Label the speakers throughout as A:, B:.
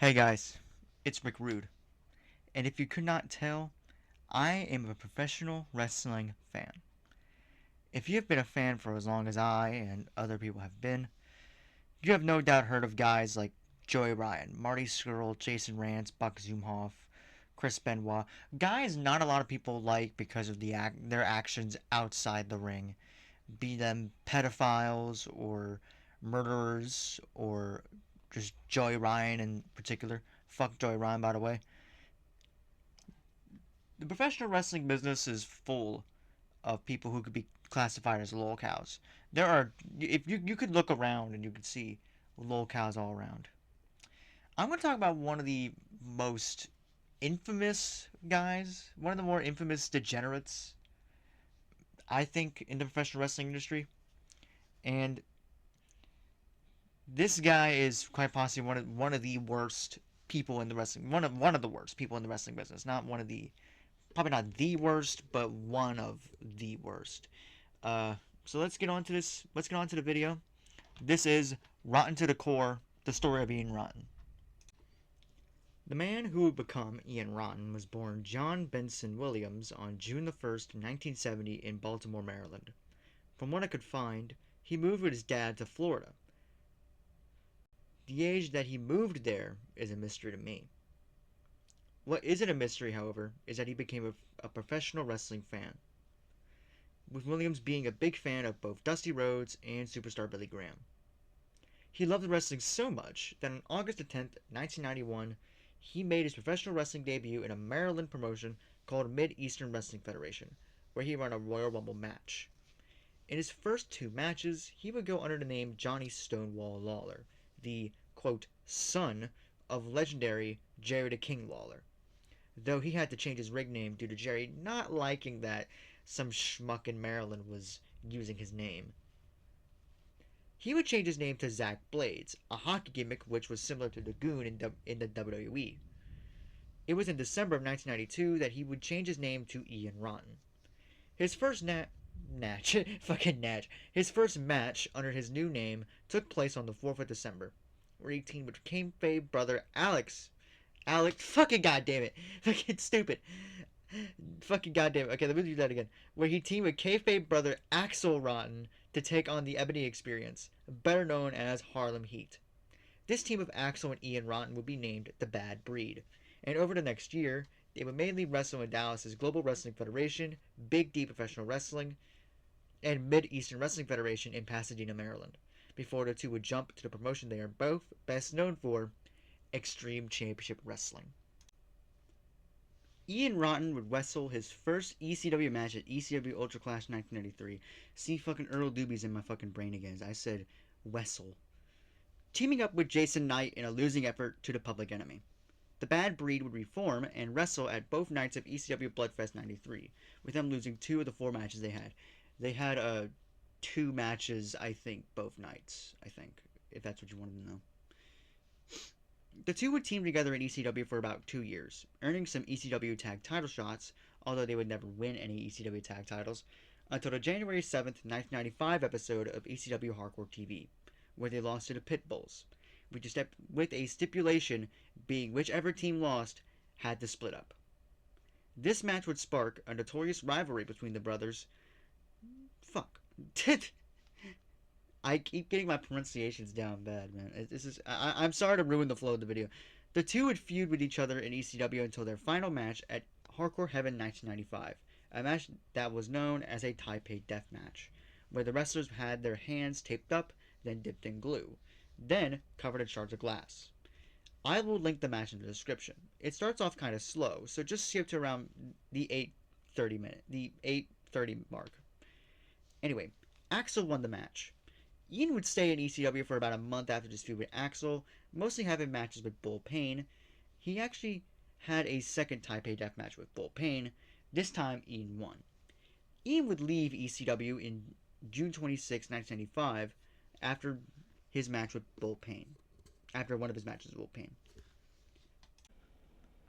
A: Hey guys, it's Rick Rude, and if you could not tell, I am a professional wrestling fan. If you have been a fan for as long as I and other people have been, you have no doubt heard of guys like Joey Ryan, Marty Scurll, Jason Rance, Buck Zumhoff, Chris Benoit, guys not a lot of people like because of their actions outside the ring, be them pedophiles or murderers or just Joey Ryan in particular. Fuck Joey Ryan, by the way. The professional wrestling business is full of people who could be classified as lolcows. There are, if you could look around and you could see lolcows all around. I'm going to talk about one of the most infamous guys, one of the more infamous degenerates, I think, in the professional wrestling industry. And this guy is quite possibly one of the worst people in the wrestling, one of the worst people in the wrestling business. Not one of the, probably not the worst, but one of the worst. Uh, so let's get on to this. Let's get on to the video. This is Rotten to the Core, the story of Ian Rotten. The man who would become Ian Rotten was born John Benson Williams on June the 1st, 1970 in Baltimore, Maryland. From what I could find, he moved with his dad to Florida. The age that he moved there is a mystery to me. What isn't a mystery, however, is that he became a professional wrestling fan, with Williams being a big fan of both Dusty Rhodes and superstar Billy Graham. He loved wrestling so much that on August 10th, 1991, he made his professional wrestling debut in a Maryland promotion called Mid-Eastern Wrestling Federation, where he ran a Royal Rumble match. In his first two matches, he would go under the name Johnny Stonewall Lawler, the, quote, son of legendary Jerry the King Lawler, though he had to change his ring name due to Jerry not liking that some schmuck in Maryland was using his name. He would change his name to SapphyreBlayze, a hockey gimmick which was similar to the Goon in the WWE. It was in December of 1992 that he would change his name to Ian Rotten. His first His first match under his new name took place on the 4th of December, where he teamed with kayfabe brother fucking goddamn it, fucking stupid, fucking goddamn it. Okay, let me do that again. Where he teamed with kayfabe brother Axel Rotten to take on the Ebony Experience, better known as Harlem Heat. This team of Axel and Ian Rotten would be named the Bad Breed, and over the next year, they would mainly wrestle in Dallas's Global Wrestling Federation, Big D Professional Wrestling, and Mid-Eastern Wrestling Federation in Pasadena, Maryland, before the two would jump to the promotion they are both best known for, Extreme Championship Wrestling. Ian Rotten would wrestle his first ECW match at ECW Ultra Clash 1993. See, fucking Earl Doobie's in my fucking brain again. I said wrestle. Teaming up with Jason Knight in a losing effort to the Public Enemy. The Bad Breed would reform and wrestle at both nights of ECW Bloodfest 93, with them losing 2 of the 4 matches they had. They had 2 matches, I think, both nights, I think, if that's what you wanted to know. The two would team together in ECW for about 2 years, earning some ECW tag title shots, although they would never win any ECW tag titles, until the January 7th, 1995 episode of ECW Hardcore TV, where they lost to the Pitbulls, with a stipulation being whichever team lost had to split up. This match would spark a notorious rivalry between the brothers. Fuck. I keep getting my pronunciations down bad, man. I'm sorry to ruin the flow of the video. The two would feud with each other in ECW until their final match at Hardcore Heaven 1995, a match that was known as a Taipei Death Match, where the wrestlers had their hands taped up, then dipped in glue, then covered in shards of glass. I will link the match in the description. It starts off kind of slow, so just skip to around the 8:30 mark. Anyway, Axel won the match. Ian would stay in ECW for about a month after this feud with Axel, mostly having matches with Bull Payne. He actually had a second Taipei Death match with Bull Payne. This time, Ian won. Ian would leave ECW in June 26, 1995, after his match with Bull Payne. After one of his matches with Bull Payne.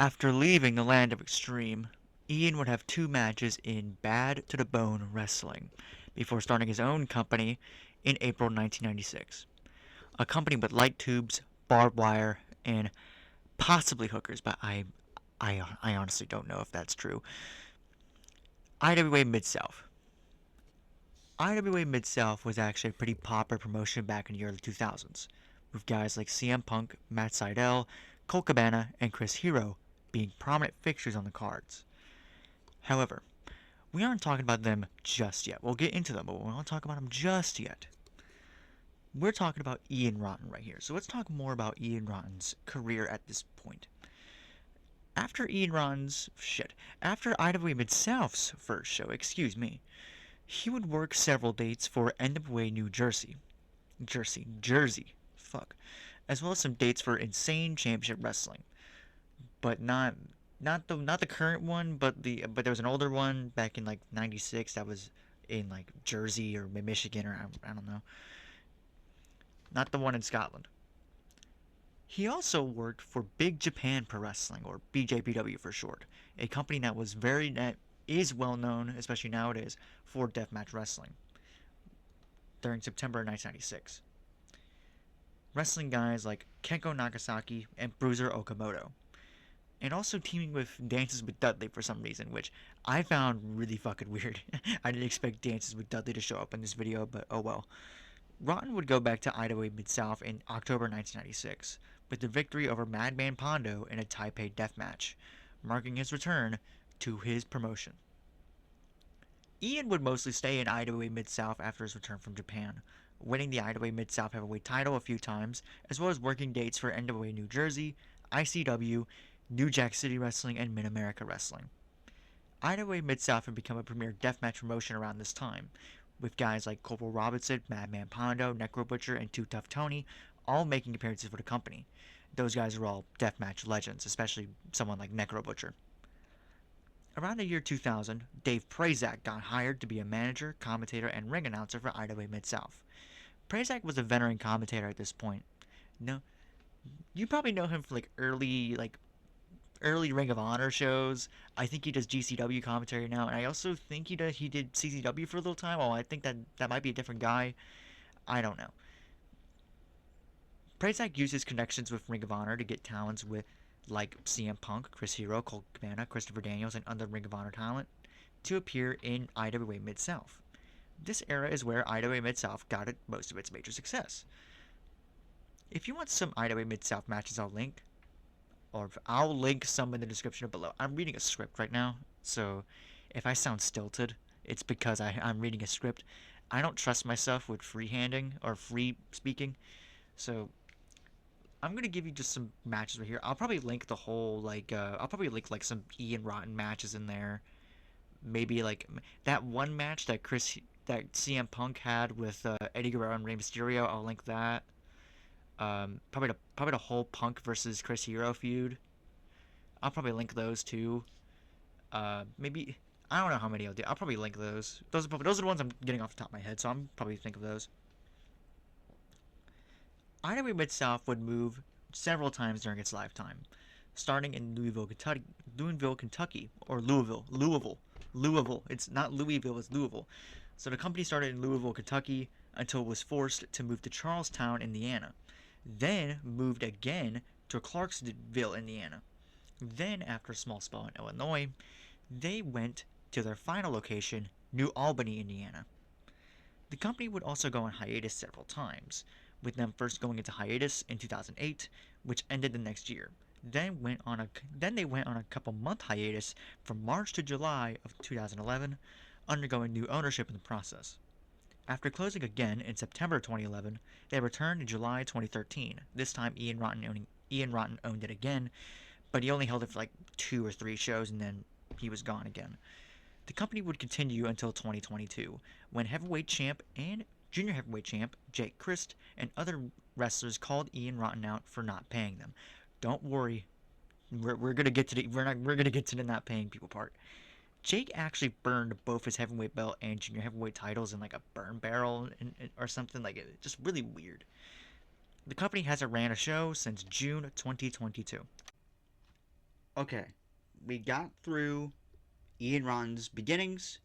A: After leaving the land of Extreme, Ian would have 2 matches in Bad to the Bone Wrestling, before starting his own company in April 1996. A company with light tubes, barbed wire, and possibly hookers, but I honestly don't know if that's true. IWA Mid-South. IWA Mid-South was actually a pretty popular promotion back in the early 2000s, with guys like CM Punk, Matt Sydal, Colt Cabana, and Chris Hero being prominent fixtures on the cards. However, we aren't talking about them just yet. We'll get into them, but we won't talk about them just yet. We're talking about Ian Rotten right here. So let's talk more about Ian Rotten's career at this point. After IWA Mid-South's first show, he would work several dates for NWA New Jersey, fuck, as well as some dates for Insane Championship Wrestling, but not the current one, but there was an older one back in like '96 that was in like Jersey or Michigan, or I don't know, not the one in Scotland. He also worked for Big Japan Pro Wrestling, or BJPW for short, a company that is well known, especially nowadays, for deathmatch wrestling during September 1996. Wrestling guys like Kenko Nagasaki and Bruiser Okamoto, and also teaming with Dances with Dudley for some reason, which I found really fucking weird. I didn't expect Dances with Dudley to show up in this video, but oh well. Rotten would go back to IWA Mid-South in October 1996 with the victory over Madman Pondo in a Taipei deathmatch, marking his return to his promotion. Ian would mostly stay in IWA Mid-South after his return from Japan, winning the IWA Mid-South Heavyweight title a few times, as well as working dates for NWA New Jersey, ICW, New Jack City Wrestling, and Mid-America Wrestling. IWA Mid-South had become a premier deathmatch promotion around this time, with guys like Corporal Robinson, Madman Pondo, Necro Butcher, and Too Tough Tony all making appearances for the company. Those guys are all deathmatch legends, especially someone like Necro Butcher. Around the year 2000, Dave Prazak got hired to be a manager, commentator, and ring announcer for IWA Mid-South. Prazak was a veteran commentator at this point. No, you probably know him for early Ring of Honor shows. I think he does GCW commentary now, and I also think he did CCW for a little time. Oh, I think that might be a different guy. I don't know. Prazak used his connections with Ring of Honor to get talents with like CM Punk, Chris Hero, Colt Cabana, Christopher Daniels, and other Ring of Honor talent to appear in IWA Mid-South. This era is where IWA Mid-South got most of its major success. If you want some IWA Mid-South matches, I'll link some in the description below. I'm reading a script right now, so if I sound stilted, it's because I'm reading a script. I don't trust myself with freehanding or free speaking, so I'm going to give you just some matches right here. I'll probably link the whole, I'll probably link, some Ian Rotten matches in there. Maybe, that one match that CM Punk had with Eddie Guerrero and Rey Mysterio. I'll link that. Probably the whole Punk versus Chris Hero feud. I'll probably link those too. Maybe, I don't know how many I'll do. I'll probably link those. Those are the ones I'm getting off the top of my head, so I'm probably think of those. IWA Mid-South would move several times during its lifetime, starting in Louisville, Kentucky, or Louisville. It's not Louisville, it's Louisville. So the company started in Louisville, Kentucky, until it was forced to move to Charlestown, Indiana. Then moved again to Clarksville, Indiana. Then, after a small spell in Illinois, they went to their final location, New Albany, Indiana. The company would also go on hiatus several times, with them first going into hiatus in 2008, which ended the next year. Then they went on a couple-month hiatus from March to July of 2011, undergoing new ownership in the process. After closing again in September 2011, they returned in July 2013. This time, Ian Rotten owned it again, but he only held it for 2 or 3 shows, and then he was gone again. The company would continue until 2022, when heavyweight champ and junior heavyweight champ Jake Christ and other wrestlers called Ian Rotten out for not paying them. Don't worry, we're gonna get to the not paying people part. Jake actually burned both his heavyweight belt and junior heavyweight titles in a burn barrel or something, just really weird. The company hasn't ran a show since June 2022. Okay, we got through Ian Rotten's beginnings.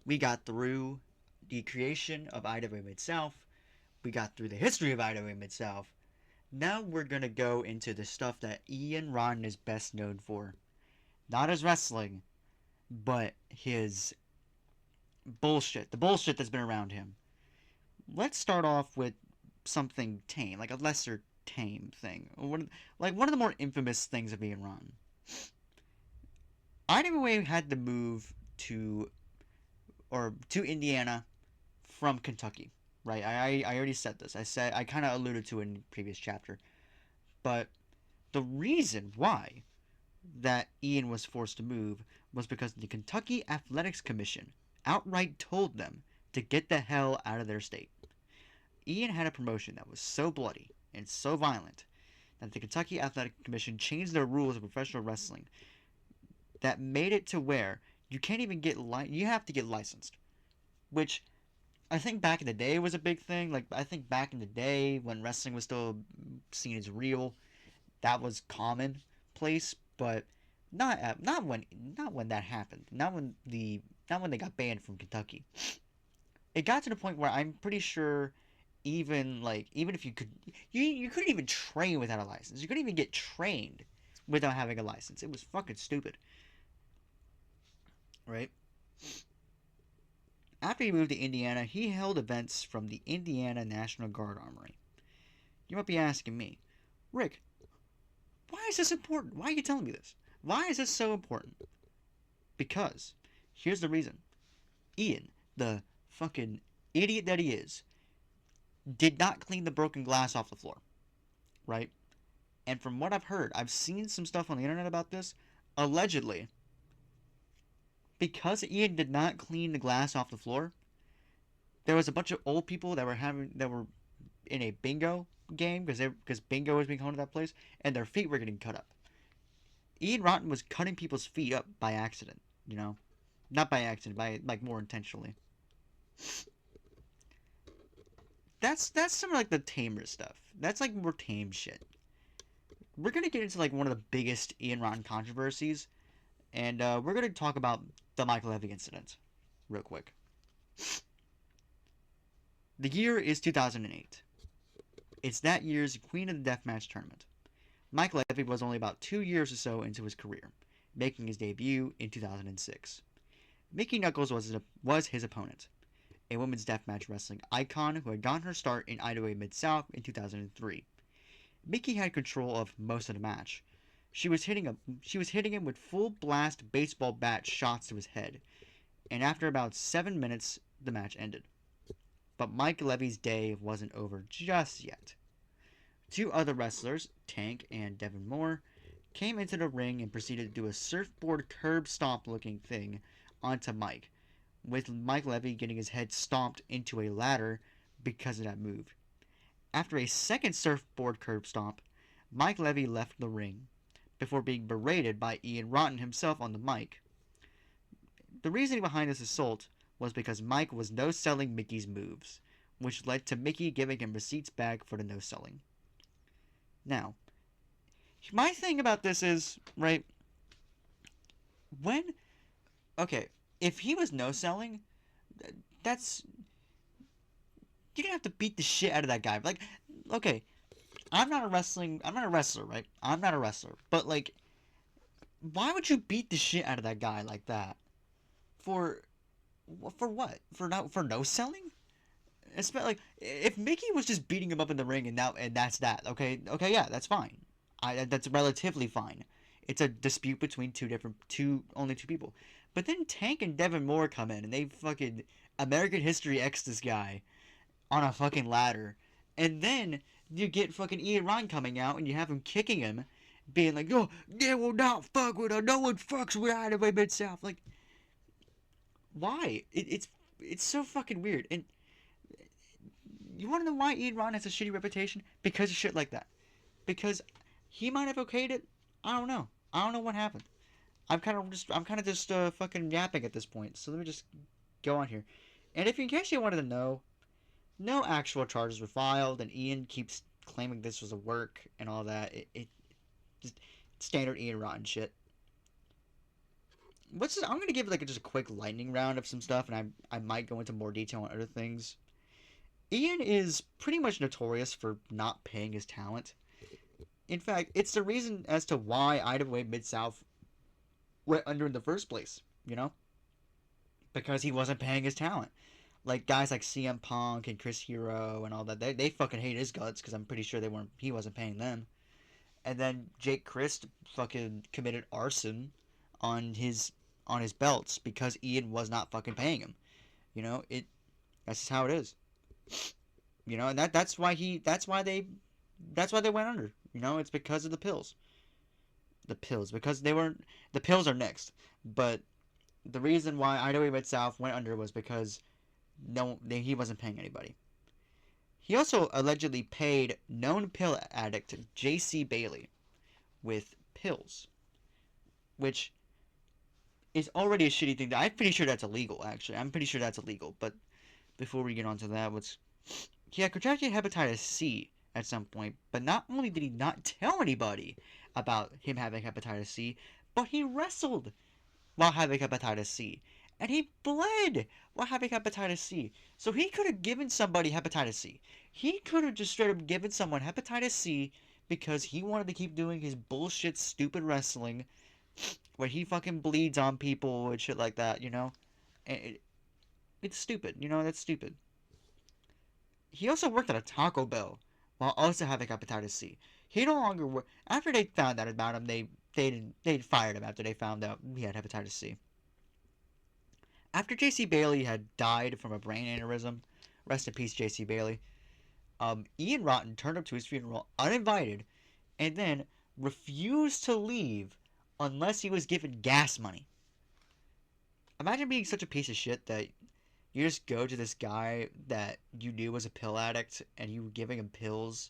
A: We got through the creation of IWA Mid-South. We got through the history of IWA Mid-South. Now we're gonna go into the stuff that Ian Rotten is best known for. Not his wrestling, but his bullshit. The bullshit that's been around him. Let's start off with something tame, like a lesser tame thing. One of the more infamous things of Ian Rotten. IWA had to move to Indiana from Kentucky, right? I already said this. I kind of alluded to it in the previous chapter. But the reason why that Ian was forced to move was because the Kentucky Athletics Commission outright told them to get the hell out of their state. Ian had a promotion that was so bloody and so violent that the Kentucky Athletic Commission changed their rules of professional wrestling that made it to where you can't even you have to get licensed, which I think back in the day was a big thing. Like, I think back in the day when wrestling was still seen as real, that was commonplace, but not when that happened. Not when they got banned from Kentucky. It got to the point where I'm pretty sure even if you couldn't even train without a license. You couldn't even get trained without having a license. It was fucking stupid. Right? After he moved to Indiana, he held events from the Indiana National Guard Armory. You might be asking me, Rick, why is this important? Why are you telling me this? Why is this so important? Because here's the reason. Ian, the fucking idiot that he is, did not clean the broken glass off the floor. Right? And from what I've heard, I've seen some stuff on the internet about this. Allegedly, because Ian did not clean the glass off the floor, there was a bunch of old people that were in a bingo game because bingo was being held at that place, and their feet were getting cut up. Ian Rotten was cutting people's feet up by accident, not by accident, by like more intentionally. That's some of like the tamer stuff. That's like more tame shit. We're gonna get into like one of the biggest Ian Rotten controversies, and we're gonna talk about the Michael Levy incident, real quick. The year is 2008. It's that year's Queen of the Deathmatch tournament. Mike Levy was only about 2 years or so into his career, making his debut in 2006. Mickey Knuckles was his opponent, a women's deathmatch wrestling icon who had gotten her start in IWA Mid-South in 2003. Mickey had control of most of the match. She was hitting him with full blast baseball bat shots to his head, and after about 7 minutes, the match ended. But Mike Levy's day wasn't over just yet. Two other wrestlers, Tank and Devin Moore, came into the ring and proceeded to do a surfboard curb stomp looking thing onto Mike, with Mike Levy getting his head stomped into a ladder because of that move. After a second surfboard curb stomp, Mike Levy left the ring, before being berated by Ian Rotten himself on the mic. The reasoning behind this assault was because Mike was no-selling Mickey's moves, which led to Mickey giving him receipts back for the no-selling. Now, my thing about this is, right, if he was no-selling, that's, you didn't have to beat the shit out of that guy. Like, okay, I'm not a wrestler, right? I'm not a wrestler, but like, why would you beat the shit out of that guy like that? For what? For no selling? Like, if Mickey was just beating him up in the ring and that's that, okay, yeah, that's fine. That's relatively fine. It's a dispute between only two people. But then Tank and Devin Moore come in and they fucking American History X this guy on a fucking ladder, and then you get fucking Ian Rotten coming out and you have him kicking him, being like, "Oh, they will not fuck with her. No one fucks with IWA Mid-South." Like, why? It's so fucking weird. And you want to know why Ian Rotten has a shitty reputation? Because of shit like that. Because he might have okayed it. I don't know. I don't know what happened. I'm kind of just fucking yapping at this point. So let me just go on here. And if in case you wanted to know, no actual charges were filed, and Ian keeps claiming this was a work and all that. It just standard Ian Rotten shit. I'm gonna give like just a quick lightning round of some stuff, and I might go into more detail on other things. Ian is pretty much notorious for not paying his talent. In fact, it's the reason as to why IWA Mid-South went under in the first place, you know? Because he wasn't paying his talent. Like guys like CM Punk and Chris Hero and all that, they fucking hate his guts because I'm pretty sure he wasn't paying them. And then Jake Christ fucking committed arson on his belts because Ian was not fucking paying him. You know, that's just how it is. You know, and that's why they went under. You know, it's because of the pills. The pills, because they weren't the pills are next. But the reason why IWA Mid South went under was because he wasn't paying anybody. He also allegedly paid known pill addict J.C. Bailey with pills, which is already a shitty thing. I'm pretty sure that's illegal. Actually, I'm pretty sure that's illegal. But before we get on to that, he had contracted hepatitis C at some point, but not only did he not tell anybody about him having hepatitis C, but he wrestled while having hepatitis C. And he bled while having hepatitis C. So he could have given somebody hepatitis C. He could have just straight up given someone hepatitis C because he wanted to keep doing his bullshit, stupid wrestling where he fucking bleeds on people and shit like that, you know? And it's stupid, you know? That's stupid. He also worked at a Taco Bell while also having hepatitis C. He no longer worked. After they found out about him, they fired him after they found out he had hepatitis C. After J.C. Bailey had died from a brain aneurysm, rest in peace, J.C. Bailey, Ian Rotten turned up to his funeral uninvited and then refused to leave unless he was given gas money. Imagine being such a piece of shit that you just go to this guy that you knew was a pill addict and you were giving him pills.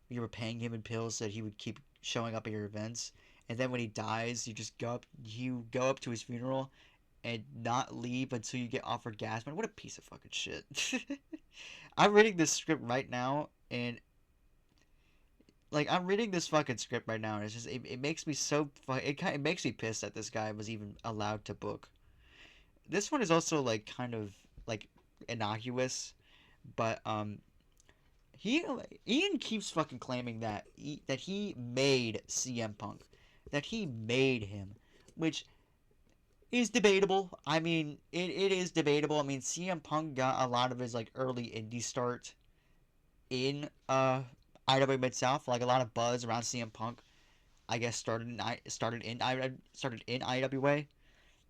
A: You were paying him in pills so that he would keep showing up at your events. And then when he dies, you go up to his funeral and not leave until you get offered gas money. What a piece of fucking shit. I'm reading this script right now, and I'm reading this fucking script right now, and it's just it makes me so it makes me pissed that this guy was even allowed to book. This one is also kind of innocuous, but Ian keeps fucking claiming that he made CM Punk, that he made him, which is debatable. I mean, it is debatable. I mean, CM Punk got a lot of his early indie start in IWA Mid South. A lot of buzz around CM Punk, I guess started in IWA.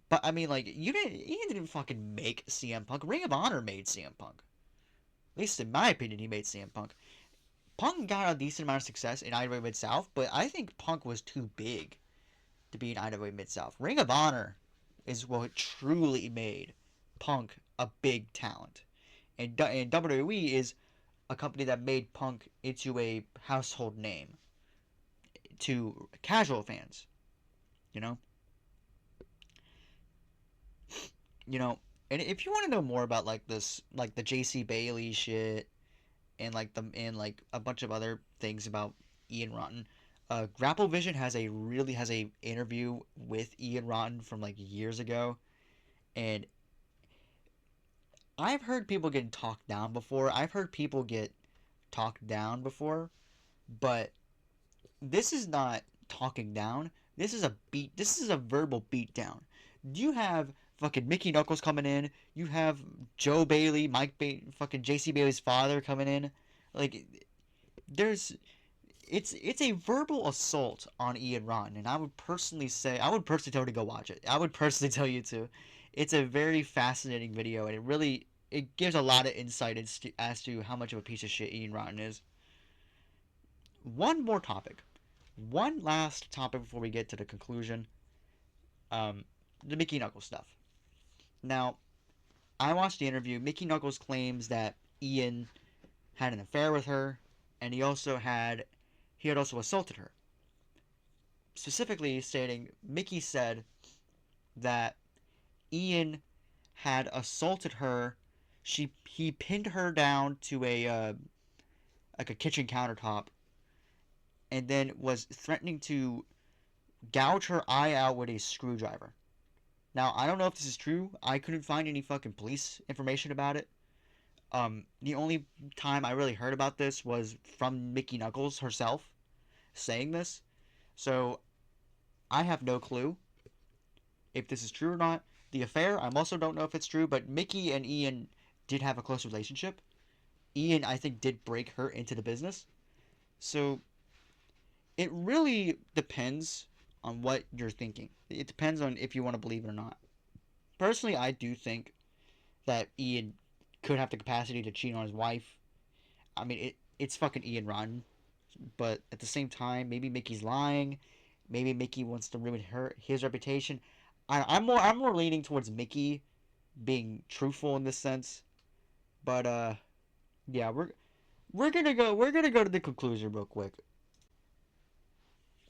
A: But I mean, Ian didn't fucking make CM Punk. Ring of Honor made CM Punk. At least in my opinion, he made CM Punk. Punk got a decent amount of success in IWA Mid South, but I think Punk was too big to be in IWA Mid South. Ring of Honor is what truly made Punk a big talent, and WWE is a company that made Punk into a household name to casual fans. You know, you know. And if you want to know more about the J.C. Bailey shit, and a bunch of other things about Ian Rotten, Grapplevision has a interview with Ian Rotten from years ago, and I've heard people get talked down before. I've heard people get talked down before, but this is not talking down. This is a beat. This is a verbal beatdown. You have fucking Mickey Knuckles coming in. You have Joe Bailey, fucking J.C. Bailey's father coming in. It's a verbal assault on Ian Rotten, and I would personally tell you to go watch it. I would personally tell you to. It's a very fascinating video, and it gives a lot of insight as to how much of a piece of shit Ian Rotten is. One last topic before we get to the conclusion. The Mickey Knuckles stuff. Now, I watched the interview. Mickey Knuckles claims that Ian had an affair with her, and he had also assaulted her. Specifically stating, Mickey said that Ian had assaulted her. He pinned her down to a kitchen countertop, and then was threatening to gouge her eye out with a screwdriver. Now, I don't know if this is true. I couldn't find any fucking police information about it. The only time I really heard about this was from Mickey Knuckles herself, saying this. So I have no clue if this is true or not. The affair, I also don't know if it's true, but Mickey and Ian did have a close relationship. Ian, I think, did break her into the business. So it really depends on what you're thinking. It depends on if you want to believe it or not. Personally, I do think that Ian could have the capacity to cheat on his wife. I mean, it's fucking Ian Rotten, but at the same time, maybe Mickey's lying. Maybe Mickey wants to ruin his reputation. I'm more leaning towards Mickey being truthful in this sense. But yeah, we're gonna go to the conclusion real quick.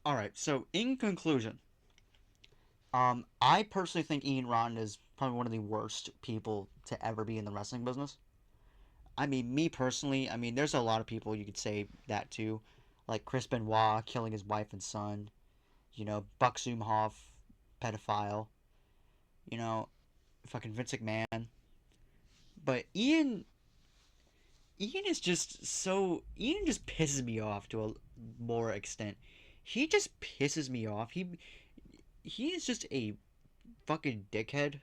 A: All right. So in conclusion, I personally think Ian Rotten is probably one of the worst people to ever be in the wrestling business. I mean, me personally, I mean, there's a lot of people you could say that to, like Chris Benoit killing his wife and son, Buck Zumhoff, pedophile, you know, fucking Vince McMahon. But Ian is just so, Ian just pisses me off to a more extent. He just pisses me off. He is just a fucking dickhead,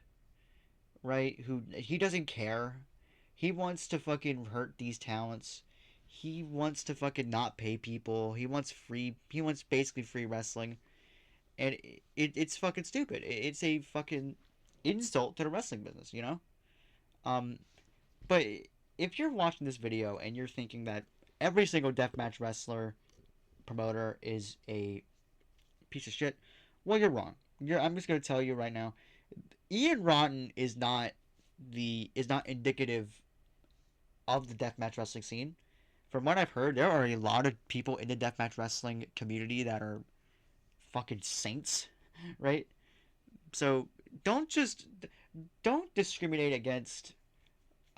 A: right? Who he doesn't care. He wants to fucking hurt these talents. He wants to fucking not pay people. He wants basically free wrestling. And it's fucking stupid. It's a fucking insult to the wrestling business. Um, but if you're watching this video and you're thinking that every single deathmatch wrestler promoter is a piece of shit, well, you're wrong. I'm just gonna tell you right now, Ian Rotten is not indicative of the deathmatch wrestling scene. From what I've heard, there are a lot of people in the deathmatch wrestling community that are fucking saints, right? So don't just don't discriminate against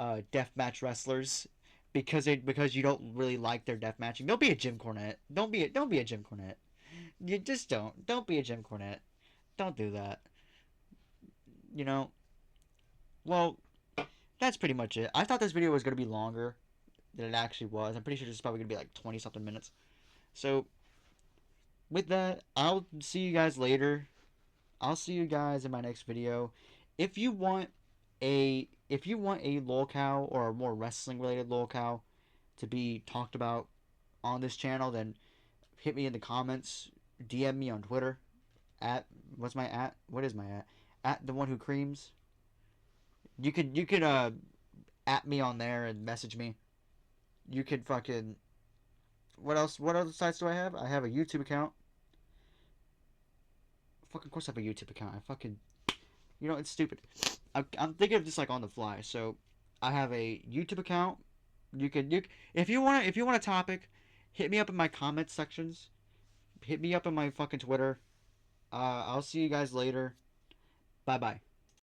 A: deathmatch wrestlers because you don't really like their death matching. Don't be a Jim Cornette. Don't be a Jim Cornette. You just don't be a Jim Cornette. Don't do that. You know. Well, that's pretty much it. I thought this video was gonna be longer than it actually was. I'm pretty sure this is probably gonna be like 20 something minutes. So with that, I'll see you guys later. I'll see you guys in my next video. If you want a lolcow or a more wrestling related lolcow to be talked about on this channel, then hit me in the comments. DM me on Twitter at what's my at? What is my at? At the one who creams. You could at me on there and message me. You could fucking what else? What other sites do I have? I have a YouTube account. Fucking of course I have a YouTube account. I fucking it's stupid. I'm thinking of this like on the fly. So I have a YouTube account. You if you want a topic, hit me up in my comments sections. Hit me up in my fucking Twitter. I'll see you guys later. Bye bye.